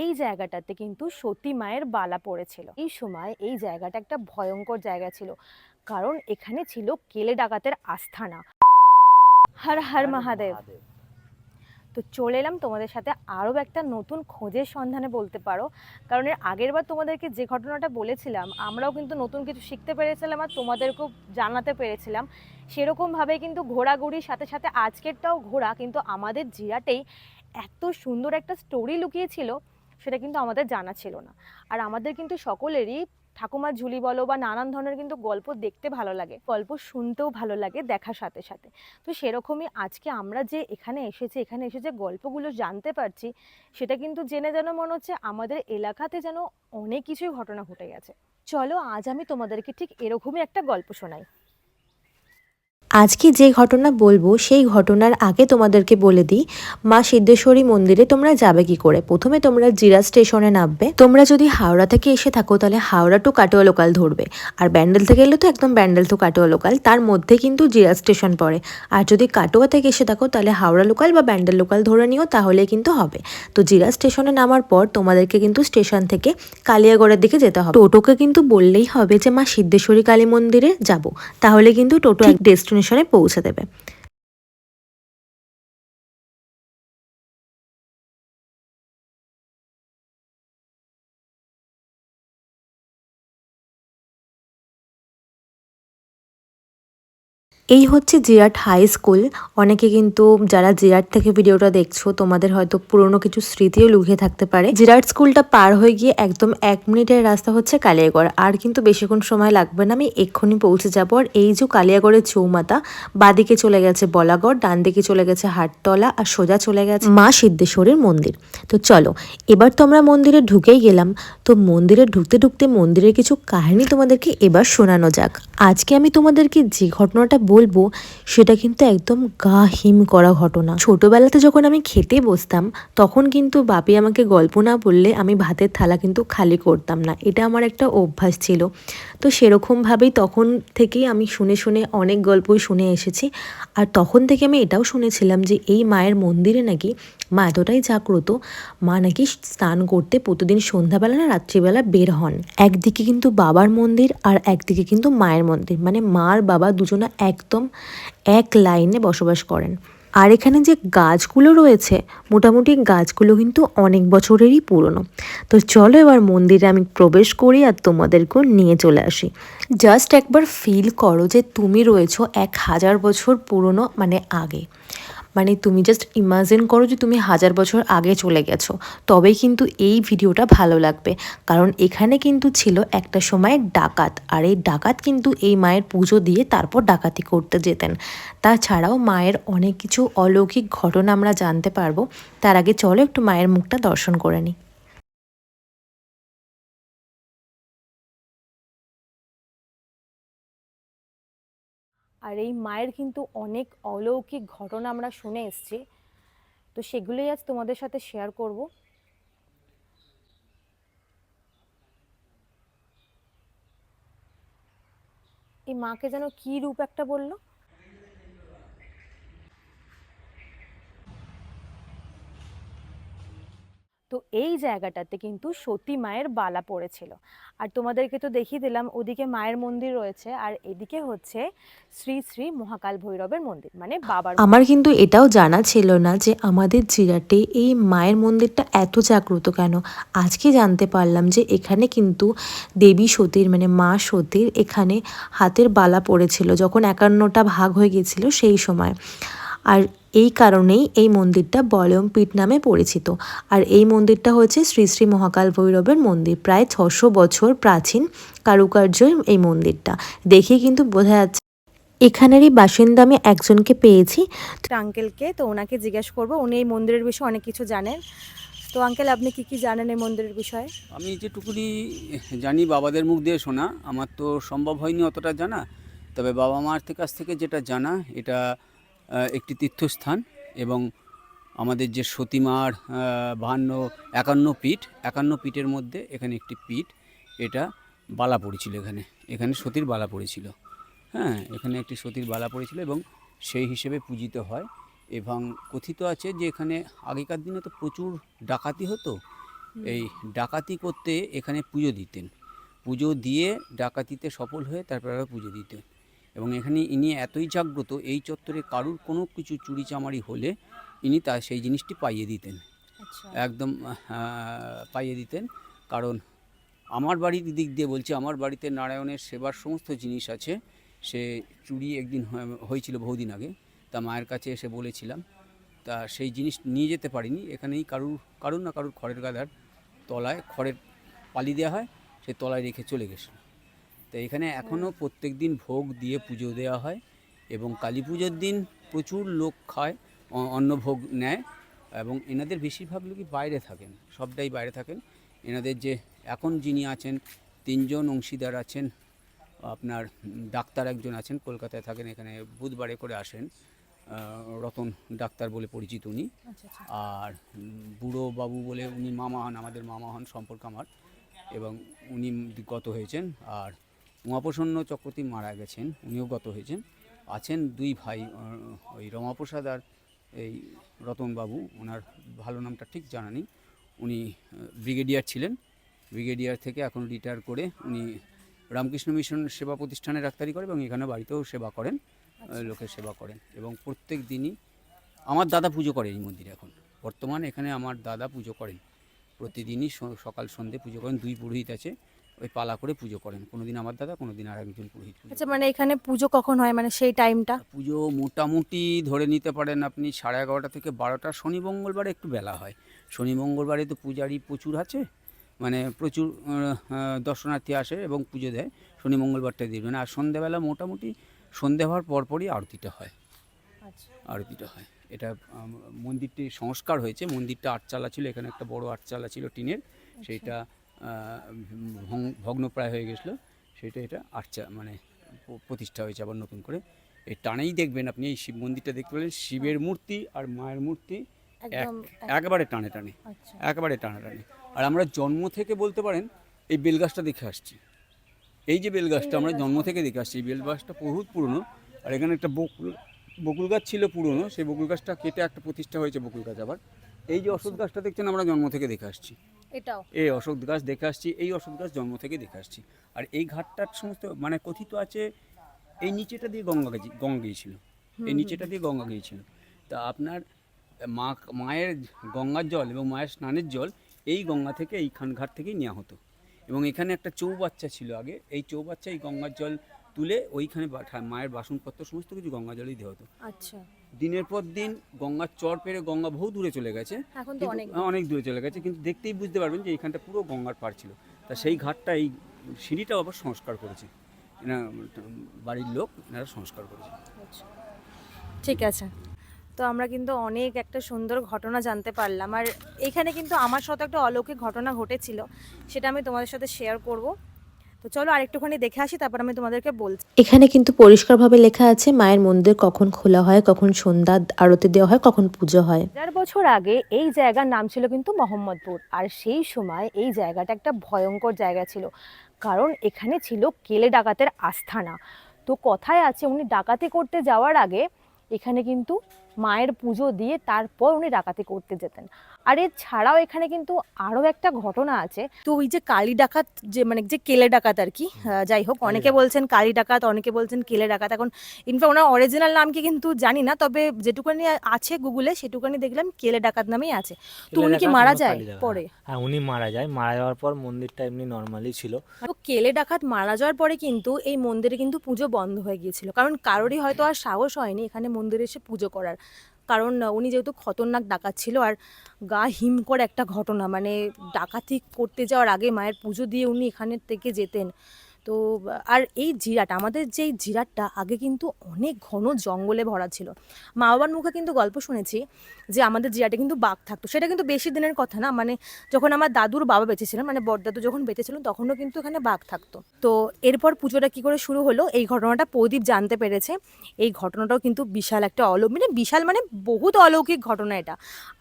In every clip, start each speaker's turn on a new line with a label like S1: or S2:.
S1: এই জায়গাটাতে কিন্তু সতী মায়ের বালা পড়েছিল। এই সময় এই জায়গাটা একটা ভয়ঙ্কর জায়গা ছিল, কারণ এখানে ছিল কেলে ডাকাতের আস্থানা। হর হর মহাদেব। তো চলে এলাম তোমাদের সাথে আরও একটা নতুন খোঁজের সন্ধানে বলতে পারো, কারণ এর আগের বার তোমাদেরকে যে ঘটনাটা বলেছিলাম আমরাও কিন্তু নতুন কিছু শিখতে পেরেছিলাম আর তোমাদেরকেও জানাতে পেরেছিলাম। সেরকমভাবে কিন্তু ঘোরাঘুরির সাথে সাথে আজকেরটাও ঘোরা, কিন্তু আমাদের জিরাটেই এত সুন্দর একটা স্টোরি লুকিয়েছিল সেটা কিন্তু আমাদের জানা ছিল না। আর আমাদের কিন্তু সকলেরই ঠাকুমার ঝুলি বলো বা নানান ধরনের কিন্তু গল্প দেখতে ভালো লাগে, গল্প শুনতেও ভালো লাগে দেখার সাথে সাথে। তো সেরকমই আজকে আমরা যে এখানে এসে যে গল্পগুলো জানতে পারছি সেটা কিন্তু জেনে যেন মনে হচ্ছে আমাদের এলাকাতে যেন অনেক কিছুই ঘটনা ঘটে গেছে। চলো আজ আমি তোমাদেরকে ঠিক এরকমই একটা গল্প শোনাই।
S2: আজকে যে ঘটনা বলবো সেই ঘটনার আগে তোমাদেরকে বলে দিই মা সিদ্ধেশ্বরী মন্দিরে তোমরা যাবে কি করে। প্রথমে তোমরা জিরা স্টেশনে নামবে। তোমরা যদি হাওড়া থেকে এসে থাকো তাহলে হাওড়া টু কাটোয়া লোকাল ধরবে, আর ব্যান্ডেল থেকে এলে তো একদম ব্যান্ডেল টু কাটোয়া লোকাল, তার মধ্যে কিন্তু জিরা স্টেশন পড়ে। আর যদি কাটোয়া থেকে এসে থাকো তাহলে হাওড়া লোকাল বা ব্যান্ডেল লোকাল ধরে নিও, তাহলে কিন্তু হবে। তো জিরা স্টেশনে নামার পর তোমাদেরকে কিন্তু স্টেশন থেকে কালিয়াগড়ের দিকে যেতে হবে। টোটোকে কিন্তু বললেই হবে যে মা সিদ্ধেশ্বরী কালী মন্দিরে যাব, তাহলে কিন্তু টোটো এক ডেস্টিনেশনে পৌঁছে দেবে। এই হচ্ছে জিরাট হাই স্কুল। অনেকে কিন্তু যারা জিরাট থেকে ভিডিওটা দেখছো তোমাদের হয়তো পুরনো কিছু স্মৃতিও লুকিয়ে থাকতে পারে। জিরাট স্কুলটা পার হয়ে গিয়ে একদম 1 মিনিটের রাস্তা হচ্ছে কালিয়াগড়, আর কিন্তু বেশিক্ষণ সময় লাগবে না, আমি এক্ষুনি পৌঁছে যাবো। আর এই যে কালিয়াগড়ের চৌমাথা, বাদিকে চলে গেছে বলাগড়, ডান দিকে চলে গেছে হাটতলা, আর সোজা চলে গেছে মা সিদ্ধেশ্বরীর মন্দির। তো চলো এবার তো আমরা মন্দিরে ঢুকেই গেলাম। তো মন্দিরে ঢুকতে ঢুকতে মন্দিরের কিছু কাহিনী তোমাদেরকে এবার শোনানো যাক। আজকে আমি তোমাদেরকে যে ঘটনাটা বলবো সেটা কিন্তু একদম গা হিম করা ঘটনা। ছোটবেলাতে যখন আমি খেতে বসতাম তখন কিন্তু বাপি আমাকে গল্প না বললে আমি ভাতের থালা কিন্তু খালি করতাম না, এটা আমার একটা অভ্যাস ছিল। তো সেরকমভাবেই তখন থেকেই আমি শুনে শুনে অনেক গল্পই শুনে এসেছি। আর তখন থেকে আমি এটাও শুনেছিলাম যে এই মায়ের মন্দিরে নাকি মা এতটাই জাগ্রত, মা নাকি স্নান করতে প্রতিদিন সন্ধ্যাবেলা না রাত্রিবেলা বের হন। একদিকে কিন্তু বাবার মন্দির আর একদিকে কিন্তু মায়ের মন্দির, মানে মা আর বাবা দুজনে একদম এক লাইনে বসবাস করেন। আর এখানে যে গাছগুলো রয়েছে মোটামুটি গাছগুলো কিন্তু অনেক বছরেরই পুরনো। তো চলো এবার মন্দিরে আমি প্রবেশ করি আর তোমাদেরকেও নিয়ে চলে আসি। জাস্ট একবার ফিল করো যে তুমি রয়েছো 1000 বছর পুরনো, মানে আগে। মানে তুমি জাস্ট ইমাজিন করো যে তুমি 1000 বছর আগে চলে গেছো, তবেই কিন্তু এই ভিডিওটা ভালো লাগবে। কারণ এখানে কিন্তু ছিল একটা সময় ডাকাত, আর এই ডাকাত কিন্তু এই মায়ের পুজো দিয়ে তারপর ডাকাতি করতে যেতেন। তাছাড়াও মায়ের অনেক কিছু অলৌকিক ঘটনা আমরা জানতে পারবো। তার আগে চলো একটু মায়ের মুখটা দর্শন করে নিই।
S1: আর এই মায়ের কিন্তু অনেক অলৌকিক ঘটনা আমরা শুনে এসেছি, তো সেগুলোই আজ তোমাদের সাথে শেয়ার করব। এই মাকে যেন কি রূপ একটা বললো। তো এই জায়গাটাতে কিন্তু সতী মায়ের বালা পড়েছিল। আর তোমাদেরকে তো দেখিয়ে দিলাম ওদিকে মায়ের মন্দির রয়েছে আর এদিকে হচ্ছে শ্রী শ্রী মহাকাল ভৈরবের মন্দির, মানে বাবার
S2: আমার
S1: মন্দির।
S2: কিন্তু এটাও জানা ছিল না যে আমাদের জিরাটে এই মায়ের মন্দিরটা এত জাগ্রত কেন। আজকে জানতে পারলাম যে এখানে কিন্তু দেবী সতীর, মানে মা সতীর এখানে হাতের বালা পড়েছিল যখন 51টা ভাগ হয়ে গিয়েছিল সেই সময়। আর এই কারণেই এই মন্দিরটা বলয়মপীঠ নামে পরিচিত। আর এই মন্দিরটা হচ্ছে শ্রী শ্রী মহাকাল ভৈরবের মন্দির, প্রায় 600 বছর প্রাচীন কারুকার্য এই মন্দিরটা। দেখে কিন্তু বোঝা যাচ্ছে এখানেরই বাসিন্দা আমি একজনকে পেয়েছি।
S1: আঙ্কেলকে, তো ওনাকে জিজ্ঞেস করবো, উনি এই মন্দিরের বিষয়ে অনেক কিছু জানেন। তো আঙ্কেল আপনি কি কি জানেন এই মন্দিরের বিষয়ে?
S3: আমি যেটুকুনি জানি বাবাদের মুখ দিয়ে শোনা, আমার তো সম্ভব হয়নি অতটা জানা। তবে বাবা মার কাছ থেকে যেটা জানা, এটা একটি তীর্থস্থান এবং আমাদের যে সতীমার 51 পীঠের মধ্যে এখানে একটি পীঠ। এটা বালা পড়েছিল, এখানে সতীর বালা পড়েছিল। হ্যাঁ, এখানে একটি সতীর বালা পড়েছিল এবং সেই হিসেবে পূজিত হয়। এবং কথিত আছে যে এখানে আগেকার দিনে তো প্রচুর ডাকাতি হতো এই ডাকাতি করতে এখানে পুজো দিতেন, পুজো দিয়ে ডাকাতিতে সফল হয়ে তারপর আবার পুজো দিতেন। এবং এখানে ইনি এতই জাগ্রত, এই চত্বরে কারুর কোনো কিছু চুরি চামারি হলে ইনি তা সেই জিনিসটি পাইয়ে দিতেন,
S1: আচ্ছা
S3: একদম পাইয়ে দিতেন। কারণ আমার বাড়ির দিক দিয়ে বলছি, আমার বাড়িতে নারায়ণের সেবার সমস্ত জিনিস আছে। সে চুরি একদিন হয়েছিল বহুদিন আগে, তা মায়ের কাছে এসে বলেছিলাম, তা সেই জিনিস নিয়ে যেতে পারিনি। এখানেই কারুর না কারুর খড়ের গাদার তলায় খড়ের পালি দেওয়া হয়, সে তলায় রেখে চলে গেছিল। তো এখানে এখনও প্রত্যেক দিন ভোগ দিয়ে পুজো দেওয়া হয় এবং কালী পুজোর দিন প্রচুর লোক খায়, অন্নভোগ নেয়। এবং এনাদের বেশিরভাগ লোকই বাইরে থাকেন, সবটাই বাইরে থাকেন। এনাদের যে এখন যিনি আছেন 3 জন অংশীদার আছেন, আপনার ডাক্তার একজন আছেন, কলকাতায় থাকেন, এখানে বুধবারে করে আসেন, রতন ডাক্তার বলে পরিচিত উনি।
S1: আচ্ছা আচ্ছা
S3: আর বুড়ো বাবু বলে উনি মামা হন, আমাদের মামা হন সম্পর্ক আমার, এবং উনি গত হয়েছেন। আর উমাপ্রসন্ন চক্রবর্তী মারা গেছেন, উনিও গত হয়েছেন। আছেন 2 ভাই, ওই রমাপ্রসাদ আর এই রতনবাবু, ওনার ভালো নামটা ঠিক জানা নেই। উনি ব্রিগেডিয়ার ছিলেন, ব্রিগেডিয়ার থেকে এখন রিটায়ার করে উনি রামকৃষ্ণ মিশন সেবা প্রতিষ্ঠানে ডাক্তারি করেন এবং এখানে বাড়িতেও সেবা করেন, লোকের সেবা করেন। এবং প্রত্যেক দিনই আমার দাদা পুজো করেন এই মন্দিরে। এখন বর্তমানে এখানে আমার দাদা পুজো করেন, প্রতিদিনই সকাল সন্ধ্যে পুজো করেন। 2 পুরোহিত আছে, ওই পালা করে পুজো করেন, কোনোদিন আমার দাদা, কোনোদিন আর একজন পুরোহিত পুজো
S1: আচ্ছা মানে এখানে পুজো কখন হয়, মানে সেই টাইমটা?
S3: পুজো মোটামুটি ধরে নিতে পারেন আপনি 11:30 থেকে 12টা। শনি মঙ্গলবারে একটু বেলা হয়, শনি মঙ্গলবারে তো পূজারি প্রচুর আছে, মানে প্রচুর দর্শনার্থী আসে এবং পুজো দেয়, শনি মঙ্গলবারটা দিবেন। আর সন্ধ্যেবেলা মোটামুটি সন্ধে হওয়ার পরপরই আরতিটা হয়,
S1: আচ্ছা
S3: আরতিটা হয়। এটা মন্দিরটি সংস্কার হয়েছে, মন্দিরটা আটচালা ছিল, এখানে একটা বড় আটচালা ছিল টিনের, সেইটা ভগ্নপ্রায় হয়ে গেছিলো, সেটা এটা মানে প্রতিষ্ঠা হয়েছে আবার নতুন করে। এই টানেই দেখবেন আপনি এই শিব মন্দিরটা দেখতে পেলেন, শিবের মূর্তি আর মায়ের মূর্তি
S1: একদম
S3: একেবারে টানে টানে,
S1: আচ্ছা
S3: একেবারে টানে টানে। আর আমরা জন্ম থেকে বলতে পারেন এই বেলগাছটা দেখে আসছি, এই যে বেলগাছটা আমরা জন্ম থেকে দেখে আসছি, এই বেলগাছটা বহুত পুরনো। আর এখানে একটা বকুল গাছ ছিল পুরনো, সেই বকুল গাছটা কেটে একটা প্রতিষ্ঠা হয়েছে বকুল গাছ। আবার এই যে অশোক গাছটা দেখছেন, আমরা জন্ম থেকে দেখে আসছি,
S1: এটাও
S3: এই অশোক গাছ দেখে আসছি, এই অশোক গাছ জন্ম থেকে দেখে আসছি। আর এই ঘাটটার সমস্ত মানে কথিত আছে এই নিচেটা দিয়ে গঙ্গা গিয়েছিল, এই নিচেটা দিয়ে গঙ্গা গিয়েছিল। তা আপনার মায়ের গঙ্গার জল এবং মায়ের স্নানের জল এই গঙ্গা থেকে, এই ঘাট থেকেই নেওয়া হতো। এবং এখানে একটা চৌবাচ্চা ছিল আগে, এই চৌবাচ্চা এই গঙ্গার জল তুলে ওইখানে মায়ের বাসনপত্র সমস্ত কিছু গঙ্গা জলেই দেওয়া হতো।
S1: আচ্ছা
S3: দিনের পর দিন গঙ্গার চর পেরে গঙ্গা বহু দূরে চলে গেছে,
S1: এখন তো
S3: অনেক দূরে চলে গেছে, কিন্তু দেখতেই বুঝতে পারবেন যে এইখানটা পুরো গঙ্গার পাড় ছিল। তা সেই ঘাটটা, এই সিঁড়িটাও আবার সংস্কার করেছে এরা, বাড়ির লোক এনারা সংস্কার করেছে।
S1: আচ্ছা ঠিক আছে। তো আমরা কিন্তু অনেক একটা সুন্দর ঘটনা জানতে পারলাম, আর এখানে কিন্তু আমার সাথে একটা অলৌকিক ঘটনা ঘটেছিল, সেটা আমি তোমাদের সাথে শেয়ার করব। তো চলো আরেকটুখানি দেখে আসি, তারপর আমি তোমাদেরকে বলছি।
S2: এখানে কিন্তু পরিষ্কারভাবে লেখা আছে মায়ের মন্দির কখন খোলা হয়, কখন সন্ধ্যা আরতি দেওয়া হয়, কখন পুজো হয়।
S1: 1000 বছর আগে এই জায়গার নাম ছিল কিন্তু মোহাম্মদপুর, আর সেই সময় এই জায়গাটা একটা ভয়ঙ্কর জায়গা ছিল, কারণ এখানে ছিল কেলে ডাকাতের আস্থানা। তো কথায় আছে উনি ডাকাতি করতে যাওয়ার আগে এখানে কিন্তু মায়ের পুজো দিয়ে তারপর উনি ডাকাতি করতে যেতেন। আর এছাড়াও এখানে কিন্তু আরও একটা ঘটনা আছে। তো ওই যে কালী ডাকাত, যে মানে যে কেলে ডাকাত আর কি, যাই হোক, অনেকে বলছেন কালী ডাকাত, অনেকে বলছেন কেলে ডাকাত। এখন ইনফ্যাক্ট ওনার অরিজিনাল নাম কি কিন্তু জানি না, তবে যেটুকুনি আছে গুগলে সেটুকুনি দেখলাম কেলে ডাকাত নামেই আছে। তো উনি কি মারা যায় পরে?
S4: হ্যাঁ, উনি মারা যায়, মারা যাওয়ার পর মন্দিরটা এমনি নর্মালি ছিল।
S1: তো কেলে ডাকাত মারা যাওয়ার পরে কিন্তু এই মন্দিরে কিন্তু পুজো বন্ধ হয়ে গিয়েছিল, কারণ কারোরই হয়তো আর সাহস হয়নি এখানে মন্দিরে এসে পুজো করার। কারণ উনি যেহেতু খতরনাক ডাকাত ছিল, আর গা হিম করে একটা ঘটনা, মানে ডাকাতি করতে যাওয়ার আগে মায়ের পুজো দিয়ে উনি এখানের থেকে যেতেন। তো আর এই জিরাট, আমাদের যেই জিরাটটা আগে কিন্তু অনেক ঘন জঙ্গলে ভরা ছিল। মা বাবার মুখে কিন্তু গল্প শুনেছি যে আমাদের জিরাটে কিন্তু বাঘ থাকতো, সেটা কিন্তু বেশি দিনের কথা না, মানে যখন আমার দাদুর বাবা বেঁচে ছিলেন, মানে বড়দাদু যখন বেঁচে ছিলেন, তখনও কিন্তু এখানে বাঘ থাকতো। তো এরপর পুজোটা কী করে শুরু হলো, এই ঘটনাটা প্রদীপ জানতে পেরেছে। এই ঘটনাটাও কিন্তু বিশাল একটা বিশাল মানে বহুত অলৌকিক ঘটনা এটা,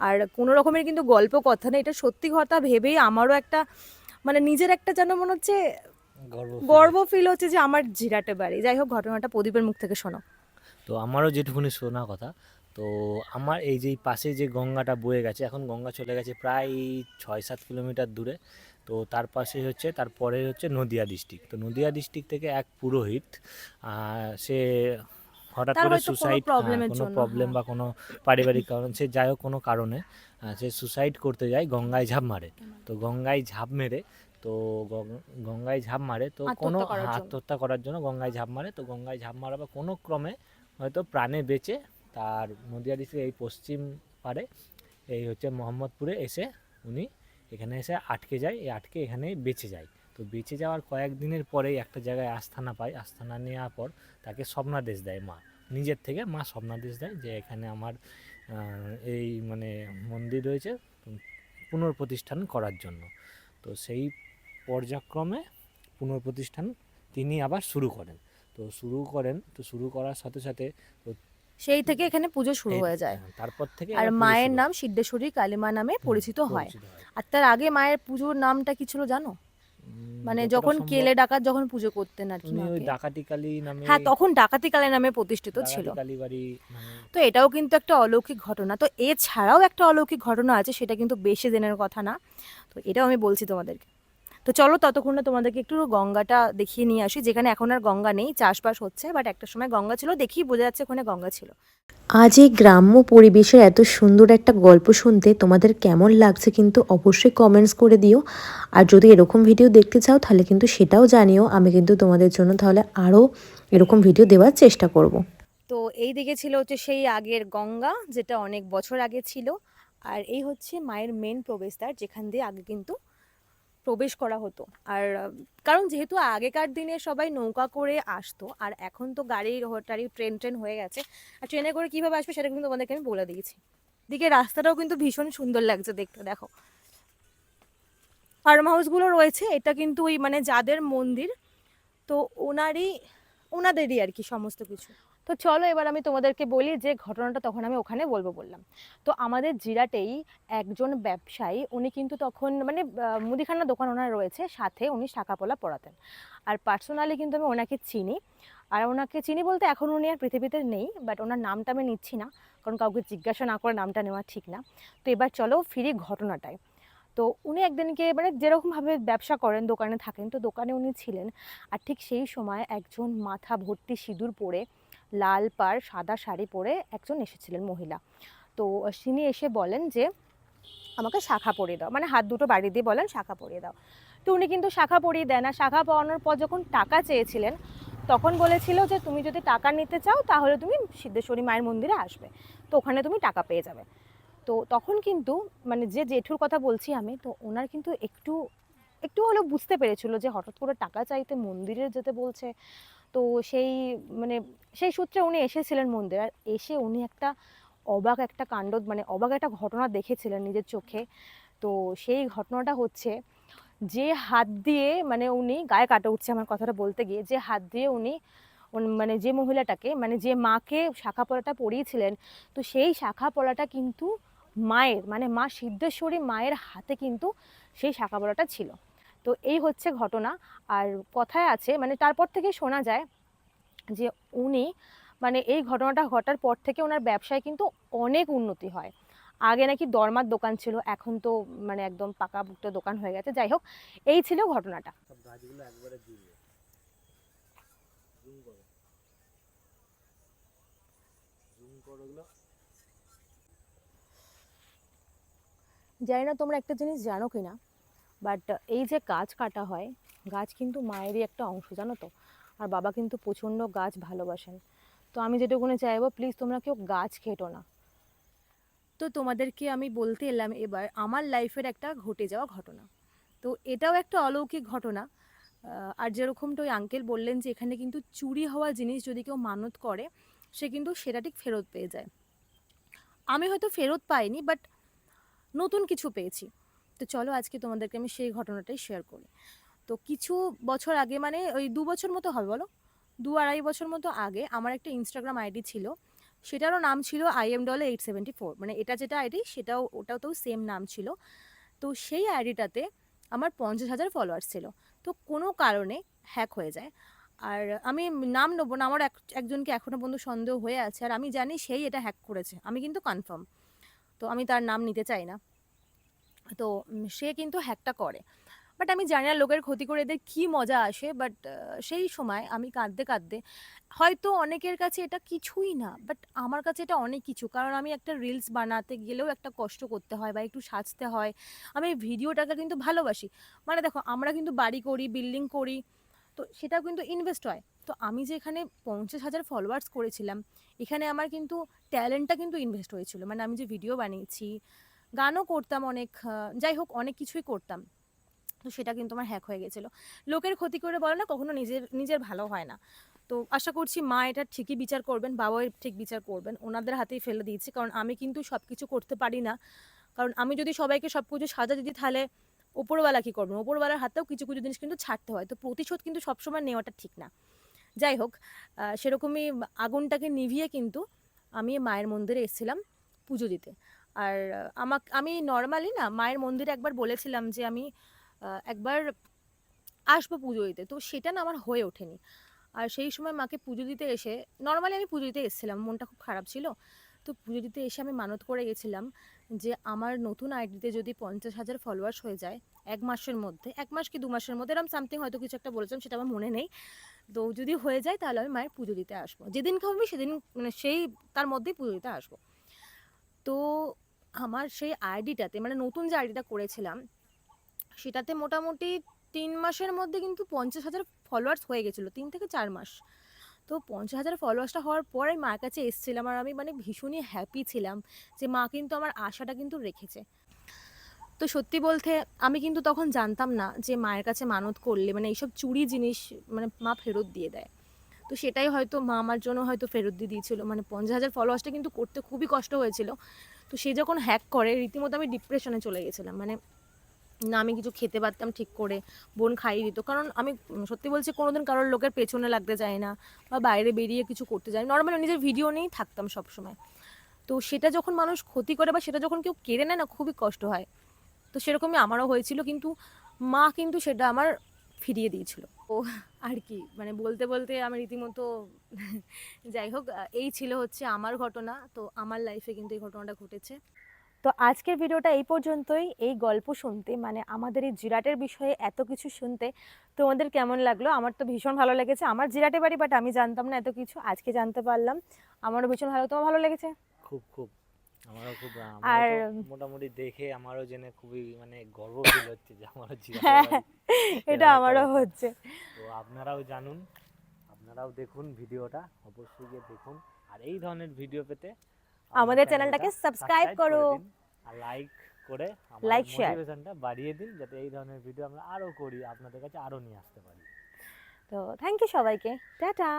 S1: আর কোনো রকমের কিন্তু গল্প কথা নেই, এটা সত্যি কথা ভেবেই আমারও একটা মানে নিজের একটা যেন মনে হচ্ছে গর্ব ফিল হচ্ছে যে আমার জিরাটে বাড়ি। যাই হোক, ঘটনাটা প্রদীপের মুখ থেকে শোনো।
S4: তো আমারও যেটুকুনি শোনা কথা, তো আমার এই যে পাশে যে গঙ্গাটা বয়ে গেছে, এখন গঙ্গা চলে গেছে প্রায় 6-7 কিলোমিটার দূরে। তো তার পাশে হচ্ছে, তারপরে হচ্ছে নদিয়া ডিস্ট্রিক্ট। তো নদিয়া ডিস্ট্রিক্ট থেকে এক পুরোহিত সে হঠাৎ
S1: তার
S4: করে
S1: হয়তো কোনো
S4: সুসাইড,
S1: প্রবলেমের
S4: কোনো
S1: জন্য,
S4: প্রবলেম
S1: হ্যাঁ।
S4: বা কোনো পারিবারিক কারণ, সে যাই হোক কোনো কারণে সে সুসাইড করতে যায়, গঙ্গায় ঝাঁপ মারে। তো গঙ্গায় ঝাঁপ মেরে, তো গঙ্গায় ঝাঁপ মারে তো কোনো
S1: আত্মহত্যা করার জন্য।
S4: আত্মহত্যা করার জন্য গঙ্গায় ঝাঁপ মারে। তো গঙ্গায় ঝাঁপ মারা বা কোনো ক্রমে হয়তো প্রাণে বেঁচে তার নদিয়া ডিস্ট্রিক্টের এই পশ্চিম পারে, এই হচ্ছে মোহাম্মদপুরে এসে উনি এখানে এসে আটকে যায়, এই আটকে এখানেই বেঁচে যায়। তো বেঁচে যাওয়ার কয়েকদিনের পরেই একটা জায়গায় আস্থানা পায়, আস্থানা নেওয়ার পর তাকে স্বপ্নাদেশ দেয় মা, নিজের থেকে মা স্বপ্নাদেশ দেয় যে এখানে আমার এই মানে মন্দির রয়েছে পুনঃপ্রতিষ্ঠান করার জন্য। তো সেই পর্যায়ক্রমে পুনঃপ্রতিষ্ঠান তিনি আবার শুরু করেন। তো শুরু করার সাথে সাথে তো
S1: সেই থেকে এখানে পুজো শুরু হয়ে যায়।
S4: তারপর থেকে
S1: আর
S4: আবার পুজো
S1: মায়ের
S4: শুরু
S1: নাম
S4: হয়।
S1: সিদ্ধেশ্বরী কালীমা নামে পরিচিত হয়।
S4: পরিচিত হয়।
S1: আর তার আগে মায়ের পুজোর নামটা কি ছিল জানো? মানে
S4: যতটা
S1: যখন
S4: সম্ভব
S1: কেলে ডাকাত যখন পুজো করতেন আর কি
S4: উনি ওই
S1: মাকে,
S4: ডাকাতি কালী নামে,
S1: হ্যাঁ তখন ডাকাতি কালী নামে প্রতিষ্ঠিত ছিল।
S4: ডাকাতি কালীবাড়ি নামে।
S1: তো এটাও কিন্তু একটা অলৌকিক ঘটনা। তো এছাড়াও একটা অলৌকিক ঘটনা আছে, সেটা কিন্তু বেশি দিনের কথা না, তো এটাও আমি বলছি তোমাদেরকে। তো চলো ততক্ষণে তোমাদেরকে একটু গঙ্গাটা দেখিয়ে নিয়ে আসি, যেখানে এখন আর গঙ্গা নেই, চাষবাস হচ্ছে, বাট একটা সময় গঙ্গা ছিল, দেখি বোঝা যাচ্ছে ওখানে গঙ্গা ছিল।
S2: আজ এই গ্রাম্য পরিবেশের এত সুন্দর একটা গল্প শুনতে তোমাদের কেমন লাগছে কিন্তু অবশ্যই কমেন্টস করে দিও। আর যদি এরকম ভিডিও দেখতে চাও তাহলে কিন্তু সেটাও জানিও, আমি কিন্তু তোমাদের জন্য তাহলে আরও এরকম ভিডিও দেওয়ার চেষ্টা করব।
S1: তো এই দিকে ছিল হচ্ছে সেই আগের গঙ্গা, যেটা অনেক বছর আগে ছিল। আর এই হচ্ছে মায়ের মেন প্রবেশদ্বার, যেখান দিয়ে আগে কিন্তু প্রবেশ করা হতো। আর কারণ যেহেতু আগেকার দিনে সবাই নৌকা করে আসতো, আর এখন তো গাড়ি টাড়ি ট্রেন হয়ে গেছে, আর ট্রেনে করে কীভাবে আসবে সেটা কিন্তু তোমাদেরকে আমি বলে দিয়েছি। দিকে রাস্তাটাও কিন্তু ভীষণ সুন্দর লাগছে দেখতে, দেখো ফার্ম হাউসগুলো রয়েছে, এটা কিন্তু ওই মানে যাদের মন্দির, তো ওনাদেরই আর কি সমস্ত কিছু। তো চলো এবার আমি তোমাদেরকে বলি যে ঘটনাটা তখন আমি ওখানে বললাম। তো আমাদের জিরাটেই একজন ব্যবসায়ী, উনি কিন্তু তখন মানে মুদিখানার দোকান ওনার রয়েছে, সাথে উনি শাঁখাপলা পরাতেন। আর পার্সোনালি কিন্তু আমি ওনাকে চিনি। আর ওনাকে চিনি বলতে এখন উনি আর পৃথিবীতে নেই, বাট ওনার নামটা আমি নিচ্ছি না, কারণ কাউকে জিজ্ঞাসা না করে নামটা নেওয়া ঠিক না। তো এবার চলো ফিরি ঘটনাটায়। তো উনি একদিনকে মানে যেরকমভাবে ব্যবসা করেন, দোকানে থাকেন, তো দোকানে উনি ছিলেন। আর ঠিক সেই সময় একজন মাথা ভর্তি সিঁদুর পরে, লাল পাড় সাদা শাড়ি পরে একজন এসেছিলেন মহিলা। তো তিনি এসে বলেন যে আমাকে শাঁখা পরিয়ে দাও, মানে হাত দুটো বাড়ি দিয়ে বলেন শাঁখা পরিয়ে দাও। তো উনি কিন্তু শাঁখা পরিয়ে দেন। আর শাঁখা পরানোর পর যখন টাকা চেয়েছিলেন, তখন বলেছিল যে তুমি যদি টাকা নিতে চাও তাহলে তুমি সিদ্ধেশ্বরী মায়ের মন্দিরে আসবে, তো ওখানে তুমি টাকা পেয়ে যাবে। তো তখন কিন্তু মানে যে জেঠুর কথা বলছি আমি, তো ওনার কিন্তু একটু একটু হলেও বুঝতে পেরেছিল যে হঠাৎ করে টাকা চাইতে মন্দিরে যেতে বলছে। তো সেই মানে সেই সূত্রে উনি এসেছিলেন মন্দিরে। আর এসে উনি একটা অবাক একটা কাণ্ড, মানে অবাক একটা ঘটনা দেখেছিলেন নিজের চোখে। তো সেই ঘটনাটা হচ্ছে, যে হাত দিয়ে মানে উনি গায়ে কাটা উঠছে আমার কথাটা বলতে গিয়ে, যে হাত দিয়ে উনি মানে যে মহিলাটাকে মানে যে মাকে শাঁখা পলাটা পরিয়েছিলেন, তো সেই শাঁখা পলাটা কিন্তু মায়ের মানে মা সিদ্ধেশ্বরী মায়ের হাতে কিন্তু সেই শাঁখা পলাটা ছিল। তো এই হচ্ছে ঘটনা। আর কথায় আছে মানে তারপর থেকে শোনা যায় যে উনি মানে এই ঘটনাটা ঘটার পর থেকে ওনার ব্যবসায় কিন্তু অনেক উন্নতি হয়। আগে নাকি দরমার দোকান ছিল, এখন তো মানে একদম পাকাপোক্ত দোকান হয়ে গেছে। যাই হোক, এই ছিল ঘটনাটা।
S4: সব গাছগুলো একবারে জুড়ে জুম করো, জুম করো ওগুলো।
S1: জানি না তোমরা একটা জিনিস জানো কি না, বাট এই যে গাছ কাটা হয়, গাছ কিন্তু মায়েরই একটা অংশ, জানো তো। আর বাবা কিন্তু প্রচণ্ড গাছ ভালোবাসেন। তো আমি যেটুকুনি চাইবো, প্লিজ তোমরা কেউ গাছ কেটো না। তো তোমাদেরকে আমি বলতে এলাম এবার আমার লাইফের একটা ঘটে যাওয়া ঘটনা। তো এটাও একটা অলৌকিক ঘটনা। আর যেরকমটা ওই আঙ্কেল বললেন যে এখানে কিন্তু চুরি হওয়া জিনিস যদি কেউ মানত করে, সে কিন্তু সেটা ঠিক ফেরত পেয়ে যায়। আমি হয়তো ফেরত পাইনি, বাট নতুন কিছু পেয়েছি। তো চলো আজকে তোমাদেরকে আমি সেই ঘটনাটাই শেয়ার করি। তো কিছু বছর আগে, মানে ওই 2 বছর মতো হবে, বলো 2-2.5 বছর মতো আগে, আমার একটা ইনস্টাগ্রাম আইডি ছিল। সেটারও নাম ছিল IM874, মানে এটা যেটা আইডি সেটাও ওটাতেও সেম নাম ছিল। তো সেই আইডিটাতে আমার 50,000 ফলোয়ার্স ছিল। তো কোনো কারণে হ্যাক হয়ে যায়। আর আমি নাম নেবো না, আমার একজনকে এখনো পর্যন্ত সন্দেহ হয়ে আছে, আর আমি জানি সেই এটা হ্যাক করেছে, আমি কিন্তু কনফার্ম। তো আমি তার নাম নিতে চাই না। তো সে কিন্তু হ্যাকটা করে, বাট আমি জানি না লোকের ক্ষতি করে এদের কী মজা আসে। বাট সেই সময় আমি কাঁদতে কাঁদতে, হয়তো অনেকের কাছে এটা কিছুই না, বাট আমার কাছে এটা অনেক কিছু, কারণ আমি একটা রিলস বানাতে গেলেও একটা কষ্ট করতে হয় বা একটু সাজতে হয়। আমি এই ভিডিওটাকে কিন্তু ভালোবাসি। মানে দেখো, আমরা কিন্তু বাড়ি করি, বিল্ডিং করি, তো সেটাও কিন্তু ইনভেস্ট হয়। তো আমি যে এখানে 50,000 ফলোয়ার্স করেছিলাম, এখানে আমার কিন্তু ট্যালেন্টটা কিন্তু ইনভেস্ট হয়েছিল। মানে আমি যে ভিডিও বানিয়েছি, গানও করতাম অনেক, যাই হোক অনেক কিছুই করতাম, তো সেটা কিন্তু আমার হ্যাক হয়ে গেছিলো। লোকের ক্ষতি করে বলে না কখনো নিজের নিজের ভালো হয় না। তো আশা করছি মা এটা ঠিকই বিচার করবেন, বাবাও ঠিক বিচার করবেন, ওনাদের হাতেই ফেলে দিয়েছি, কারণ আমি কিন্তু সব কিছু করতে পারি না। কারণ আমি যদি সবাইকে সব কিছু সাজা দিই, তাহলে ওপরওয়ালা কী করবেন? ওপরওয়ালার হাতেও কিছু কিছু জিনিস কিন্তু ছাড়তে হয়, তো প্রতিশোধ কিন্তু সবসময় নেওয়াটা ঠিক না। যাই হোক, সেরকমই আগুনটাকে নিভিয়ে কিন্তু আমি মায়ের মন্দিরে এসেছিলাম পুজো দিতে। আর আমি নর্মালি না মায়ের মন্দিরে একবার বলেছিলাম যে আমি একবার আসবো পুজো দিতে, তো সেটা না আমার হয়ে ওঠেনি। আর সেই সময় মাকে পুজো দিতে এসে, নর্মালি আমি পুজো দিতে এসেছিলাম, মনটা খুব খারাপ ছিল। তো পুজো দিতে এসে আমি মানত করে গেছিলাম যে আমার নতুন আইডিতে যদি 50,000 ফলোয়ার্স হয়ে যায় 1 মাসের মধ্যে, 1 মাস কি 2 মাসের মধ্যে, এরকম সামথিং হয়তো কিছু একটা বলেছিলাম, সেটা আমার মনে নেই। তো যদি হয়ে যায় তাহলে আমি মায়ের পুজো দিতে আসবো, যেদিনকে হবে সেদিন, মানে সেই তার মধ্যেই পুজো দিতে আসবো। তো আমার সেই আইডিটাতে, মানে নতুন যে আইডিটা করেছিলাম সেটাতে মোটামুটি 3 মাসের মধ্যে কিন্তু 50,000 ফলোয়ার্স হয়ে গেছিলো, 3 থেকে 4 মাস। তো 50,000 ফলোয়ার্সটা হওয়ার পরে মার কাছে এসেছিলাম, আর আমি মানে ভীষণই হ্যাপি ছিলাম যে মা কিন্তু আমার আশাটা কিন্তু রেখেছে। তো সত্যি বলতে আমি কিন্তু তখন জানতাম না যে মায়ের কাছে মানত করলে মানে এইসব চুরি জিনিস মানে মা ফেরত দিয়ে দেয়। তো সেটাই হয়তো মা আমার জন্য হয়তো ফেরত দিয়ে দিয়েছিল। মানে 50,000 ফলোয়ার্সটা কিন্তু করতে খুবই কষ্ট হয়েছিল। তো সে যখন হ্যাক করে রীতিমতো আমি ডিপ্রেশনে চলে গেছিলাম। মানে না আমি কিছু খেতে পারতাম ঠিক করে, বোন খাইয়ে দিত। কারণ আমি সত্যি বলছি কোনোদিন কারোর লোকের পেছনে লাগতে যাই না বা বাইরে বেরিয়ে কিছু করতে যাই, নর্মালি নিজের ভিডিও নিয়েই থাকতাম সবসময়। তো সেটা যখন মানুষ ক্ষতি করে বা সেটা যখন কেউ কেড়ে নেয় না, খুবই কষ্ট হয়। তো সেরকমই আমারও হয়েছিল, কিন্তু মা কিন্তু সেটা আমার ফিরিয়ে দিয়েছিল। ও আর কি, মানে বলতে বলতে আমি রীতিমতো যাই হোক, এই ছিল হচ্ছে আমার ঘটনা। তো আমার লাইফে কিন্তু এই ঘটনাটা ঘটেছে। তো আজকের ভিডিওটা এই পর্যন্তই। এই গল্প শুনতে, মানে আমাদের এই জিরাটের বিষয়ে এত কিছু শুনতে তোমাদের কেমন লাগলো? আমার তো ভীষণ ভালো লেগেছে। আমার জিরাটে বাড়ি, বাট আমি জানতাম না এত কিছু, আজকে জানতে পারলাম। আমারও ভীষণ ভালো। তোমার ভালো লেগেছে?
S4: খুব খুব আমারও খুব
S1: আর
S4: আমারও তো মোটামুটি দেখে আমারও জেনে খুবই মানে গর্ব ফিল হচ্ছে যে আমারও জিরাফের
S1: হ্যাঁ,
S4: বাড়ি
S1: এটা
S4: এরকম একটা
S1: আমারও
S4: ব্যাপার।
S1: হচ্ছে।
S4: তো আপনারাও জানুন, আপনারাও দেখুন ভিডিওটা, অবশ্যই গিয়ে দেখুন। আর এই ধরনের ভিডিও পেতে
S1: আমাদের চ্যানেলটাকে সাবস্ক্রাইব করো,
S4: দিন আর লাইক করে আমার
S1: লাইক শেয়ার।
S4: মোটিভেশনটা বাড়িয়ে দিন, যাতে এই ধরনের ভিডিও আমরা আরও করি, আপনাদের কাছে আরও নিয়ে আসতে পারি।
S1: তো থ্যাংক ইউ সবাইকে, টাটা।